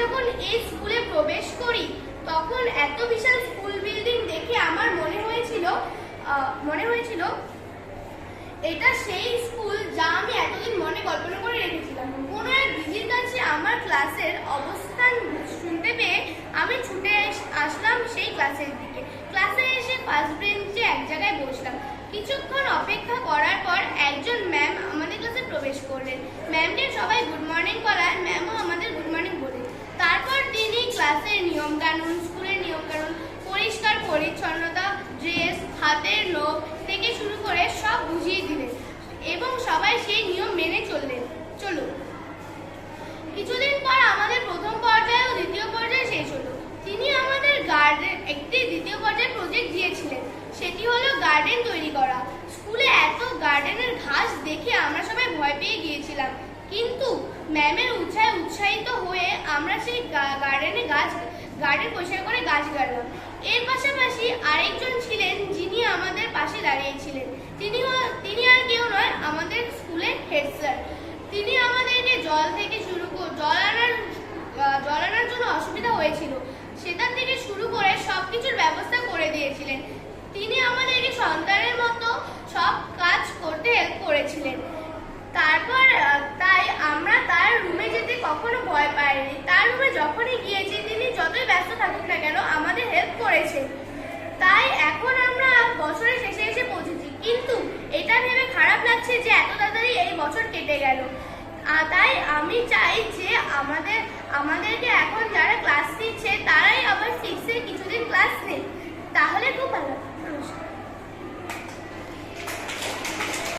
যখন এই স্কুলে প্রবেশ করি তখন এত বিশাল স্কুল বিল্ডিং দেখে আমার মনে হয়েছিল এটা সেই স্কুল যা আমি এতদিন মনে কল্পনা করে রেখেছিলাম। কোনো এক দিদির কাছে আমার ক্লাসের অবস্থান শুনতে পেয়ে আমি ছুটে আসলাম সেই ক্লাসের দিকে। ক্লাসে এসে ফার্স্ট বেঞ্চে এক জায়গায় বসলাম। কিছুক্ষণ অপেক্ষা করার পর একজন ম্যাম আমাদের ক্লাসে প্রবেশ করলেন। ম্যামকে সবাই গুড মর্নিং বলায় ম্যামও আমাদের গুড মর্নিং বললেন। তারপর তিনি ক্লাসের নিয়মকানুন, স্কুলের নিয়মকানুন, পরিষ্কার পরিচ্ছন্নতা, ড্রেস, হাতের নখ থেকে শুরু করে সব বুঝিয়ে দিলেন এবং সবাই সেই নিয়ম মেনে চলুন। কিছুদিন পর আমাদের প্রথম পর্যায়ে ও দ্বিতীয় পর্যায়ে শেষ হলো। তিনি আমাদের একটি দ্বিতীয় পর্যায়ের প্রজেক্ট দিয়েছিলেন, সেটি হলো গার্ডেন তৈরি করা। স্কুলে এত গার্ডেনের ঘাস দেখে আমরা সবাই ভয় পেয়ে গিয়েছিলাম, কিন্তু ম্যামের উৎসাহিত হয়ে আমরা সেই গার্ডেন পরিষ্কার করে গাছ গাড়লাম। এর পাশাপাশি আরেকজন ছিলেন যিনি আমাদের পাশে দাঁড়িয়েছিলেন। তিনি আর কেউ নয়, আমাদের স্কুলের হেড স্যার। তিনি আমাদেরকে জল আনার জন্য অসুবিধা হয়েছিল, সেটার থেকে শুরু করে সবকিছুর ব্যবস্থা করে দিয়েছিলেন। তিনি আমাদেরকে সন্তানের মতো সব কাজ করতে হেল্প করেছিলেন। তাই আমরা তার রুমে যেতে কখনো ভয় পাইনি। তার রুমে যখনই গিয়েছি তিনি যতই ব্যস্ত থাকুক না কেন আমাদের হেল্প করেছে। তাই এখন আমরা বছরের শেষে এসে পৌঁছেছি, কিন্তু এটা ভেবে খারাপ লাগছে যে এত তাড়াতাড়ি এই বছর কেটে গেল। তাই আমি চাই যে আমাদেরকে এখন যারা ক্লাস নিচ্ছে তারাই